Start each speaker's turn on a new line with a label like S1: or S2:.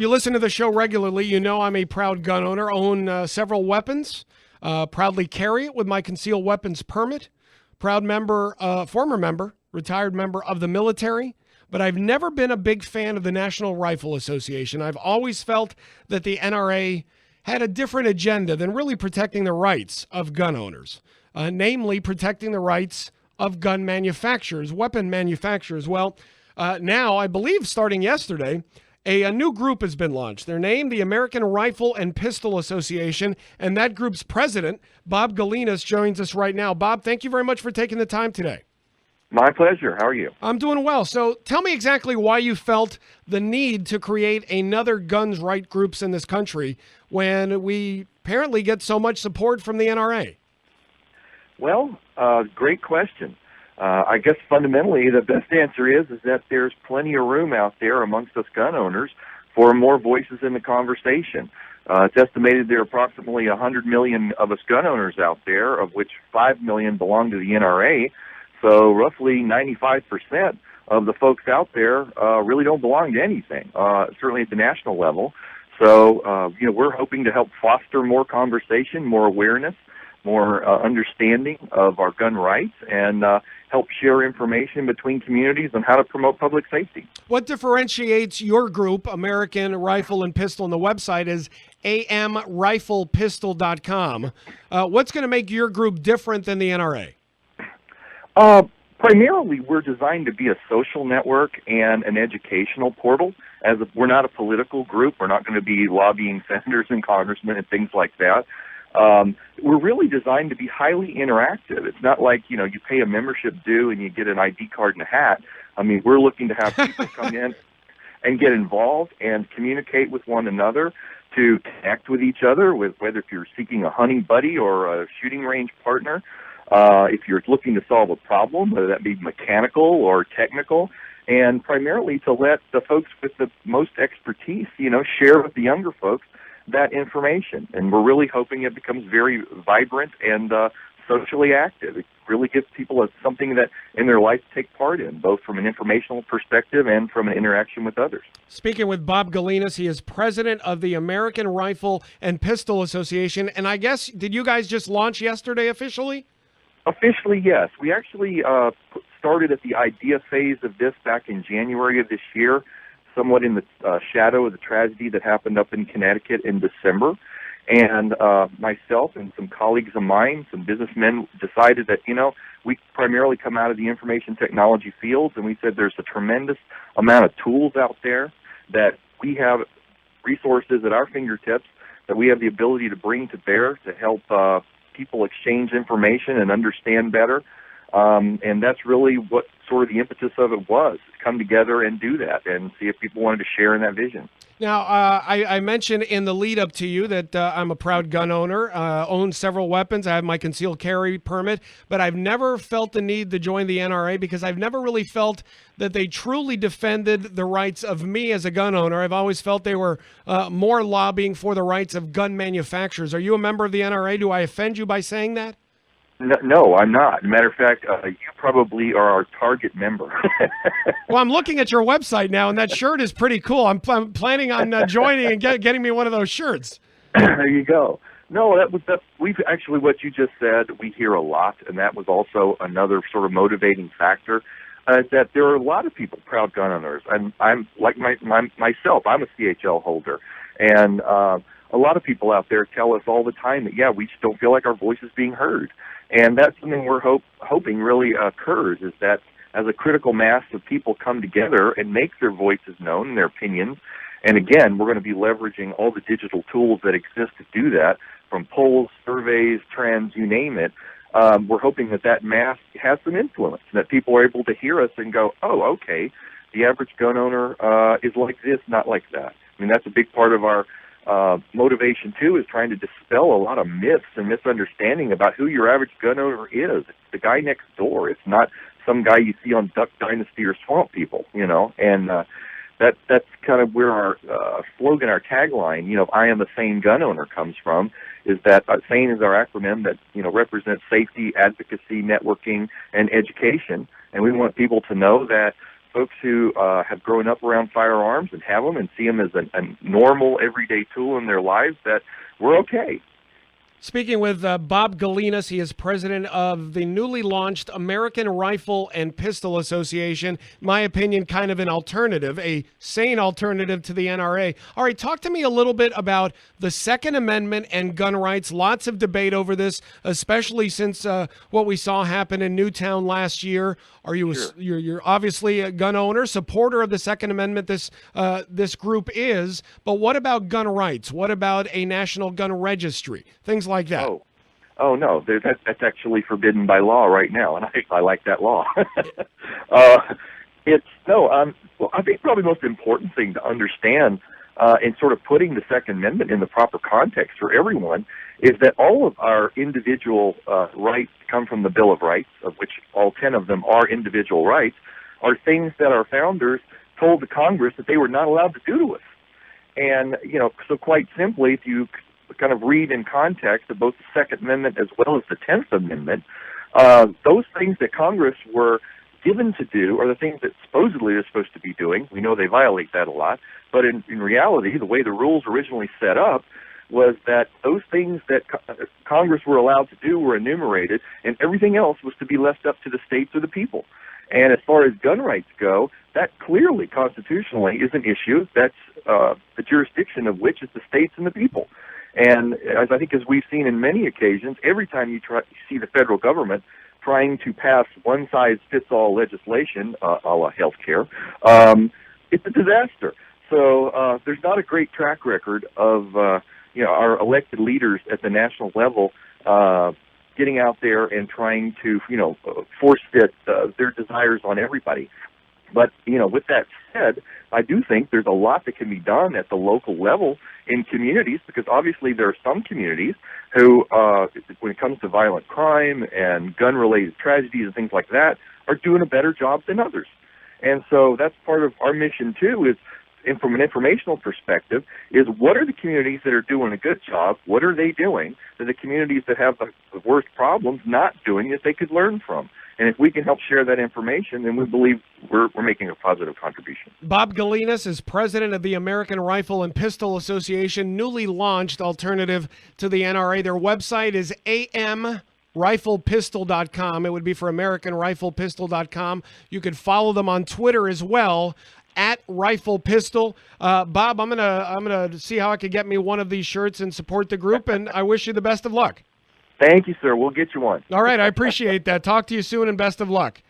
S1: You listen to the show regularly. You know I'm a proud gun owner, own several weapons, proudly carry it with my concealed weapons permit. Proud member, former member, retired member of the military. But I've never been a big fan of the National Rifle Association. I've always felt that the NRA had a different agenda than really protecting the rights of gun owners, namely protecting the rights of gun manufacturers, weapon manufacturers. Well, now, I believe starting yesterday, a new group has been launched. They're named the American Rifle and Pistol Association, and that group's president, Bob Gelinas, joins us right now. Bob, thank you very much for taking the time today.
S2: My pleasure. How are you?
S1: I'm doing well. So tell me exactly why you felt the need to create another guns right groups in this country when we apparently get so much support from the NRA.
S2: Well, great question. I guess fundamentally the best answer is that there's plenty of room out there amongst us gun owners for more voices in the conversation. It's estimated there are approximately 100 million of us gun owners out there, of which 5 million belong to the NRA. So roughly 95% of the folks out there really don't belong to anything, certainly at the national level. So, we're hoping to help foster more conversation, more awareness, more understanding of our gun rights, and help share information between communities on how to promote public safety.
S1: What differentiates your group, American Rifle and Pistol, and the website is amriflepistol.com. What's going to make your group different than the NRA?
S2: Primarily, we're designed to be a social network and an educational portal. We're not a political group. We're not going to be lobbying senators and congressmen and things like that. We're really designed to be highly interactive. It's not like, you pay a membership due and you get an ID card and a hat. I mean, we're looking to have people come in and get involved and communicate with one another, to connect with each other, whether if you're seeking a hunting buddy or a shooting range partner. If you're looking to solve a problem, whether that be mechanical or technical, and primarily to let the folks with the most expertise, share with the younger folks that information. And we're really hoping it becomes very vibrant and socially active. It really gives people something that in their life to take part in, both from an informational perspective and from an interaction with others.
S1: Speaking with Bob Gelinas, he is president of the American Rifle and Pistol Association. And I guess, did you guys just launch yesterday officially?
S2: Officially, yes. We actually started at the idea phase of this back in January of this year, somewhat in the shadow of the tragedy that happened up in Connecticut in December. And myself and some colleagues of mine, some businessmen, decided that, we primarily come out of the information technology fields, and we said there's a tremendous amount of tools out there that we have resources at our fingertips that we have the ability to bring to bear to help people exchange information and understand better. And that's really what sort of the impetus of it was, come together and do that and see if people wanted to share in that vision.
S1: Now, I mentioned in the lead up to you that I'm a proud gun owner, own several weapons. I have my concealed carry permit, but I've never felt the need to join the NRA because I've never really felt that they truly defended the rights of me as a gun owner. I've always felt they were more lobbying for the rights of gun manufacturers. Are you a member of the NRA? Do I offend you by saying that?
S2: No, I'm not. Matter of fact, you probably are our target member.
S1: Well, I'm looking at your website now, and that shirt is pretty cool. I'm planning on joining and getting me one of those shirts.
S2: There you go. No, we've actually, what you just said, we hear a lot, and that was also another sort of motivating factor, that there are a lot of people, proud gun owners. I'm like myself, I'm a CHL holder, and a lot of people out there tell us all the time that, we just don't feel like our voice is being heard. And that's something we're hoping really occurs, is that as a critical mass of people come together and make their voices known and their opinions, and again, we're going to be leveraging all the digital tools that exist to do that, from polls, surveys, trends, you name it. We're hoping that mass has some influence, and that people are able to hear us and go, oh, okay, the average gun owner is like this, not like that. I mean, that's a big part of our motivation, too, is trying to dispel a lot of myths and misunderstanding about who your average gun owner is. It's the guy next door. It's not some guy you see on Duck Dynasty or Swamp People, and that's kind of where our slogan, our tagline, I am a sane gun owner comes from, is that SANE is our acronym that, represents safety, advocacy, networking, and education. And we want people to know that folks who have grown up around firearms and have them and see them as a normal, everyday tool in their lives, that we're okay.
S1: Speaking with Bob Gelinas, he is president of the newly launched American Rifle and Pistol Association. In my opinion, kind of an alternative, a sane alternative to the NRA. All right, talk to me a little bit about the Second Amendment and gun rights. Lots of debate over this, especially since what we saw happen in Newtown last year. Are you
S2: Sure.
S1: you're obviously a gun owner, supporter of the Second Amendment? This group is, but what about gun rights? What about a national gun registry? Things like that.
S2: Oh no, that's actually forbidden by law right now, and I like that law. Well, I think probably the most important thing to understand in sort of putting the Second Amendment in the proper context for everyone is that all of our individual rights come from the Bill of Rights, of which all 10 of them are individual rights, are things that our founders told the Congress that they were not allowed to do to us. And, so quite simply, if you kind of read in context of both the Second Amendment as well as the 10th Amendment, those things that Congress were given to do are the things that supposedly they're supposed to be doing. We know they violate that a lot, but in reality, the way the rules originally set up was that those things that Congress were allowed to do were enumerated, and everything else was to be left up to the states or the people. And as far as gun rights go, that clearly constitutionally is an issue that's the jurisdiction of which is the states and the people. And as I think as we've seen in many occasions, every time you see the federal government trying to pass one-size-fits-all legislation, a la health care, it's a disaster. So there's not a great track record of our elected leaders at the national level getting out there and trying to force fit their desires on everybody. But with that said, I do think there's a lot that can be done at the local level in communities, because obviously there are some communities who, when it comes to violent crime and gun-related tragedies and things like that, are doing a better job than others. And so that's part of our mission too, is from an informational perspective, is what are the communities that are doing a good job? What are they doing that the communities that have the worst problems not doing that they could learn from? And if we can help share that information, then we believe we're making a positive contribution.
S1: Bob Gelinas is president of the American Rifle and Pistol Association, newly launched alternative to the NRA. Their website is amriflepistol.com. It would be for AmericanRiflePistol.com. You could follow them on Twitter as well, at Rifle Pistol. Bob, I'm gonna see how I could get me one of these shirts and support the group, and I wish you the best of luck.
S2: Thank you, sir. We'll get you one.
S1: All right, I appreciate that. Talk to you soon, and best of luck.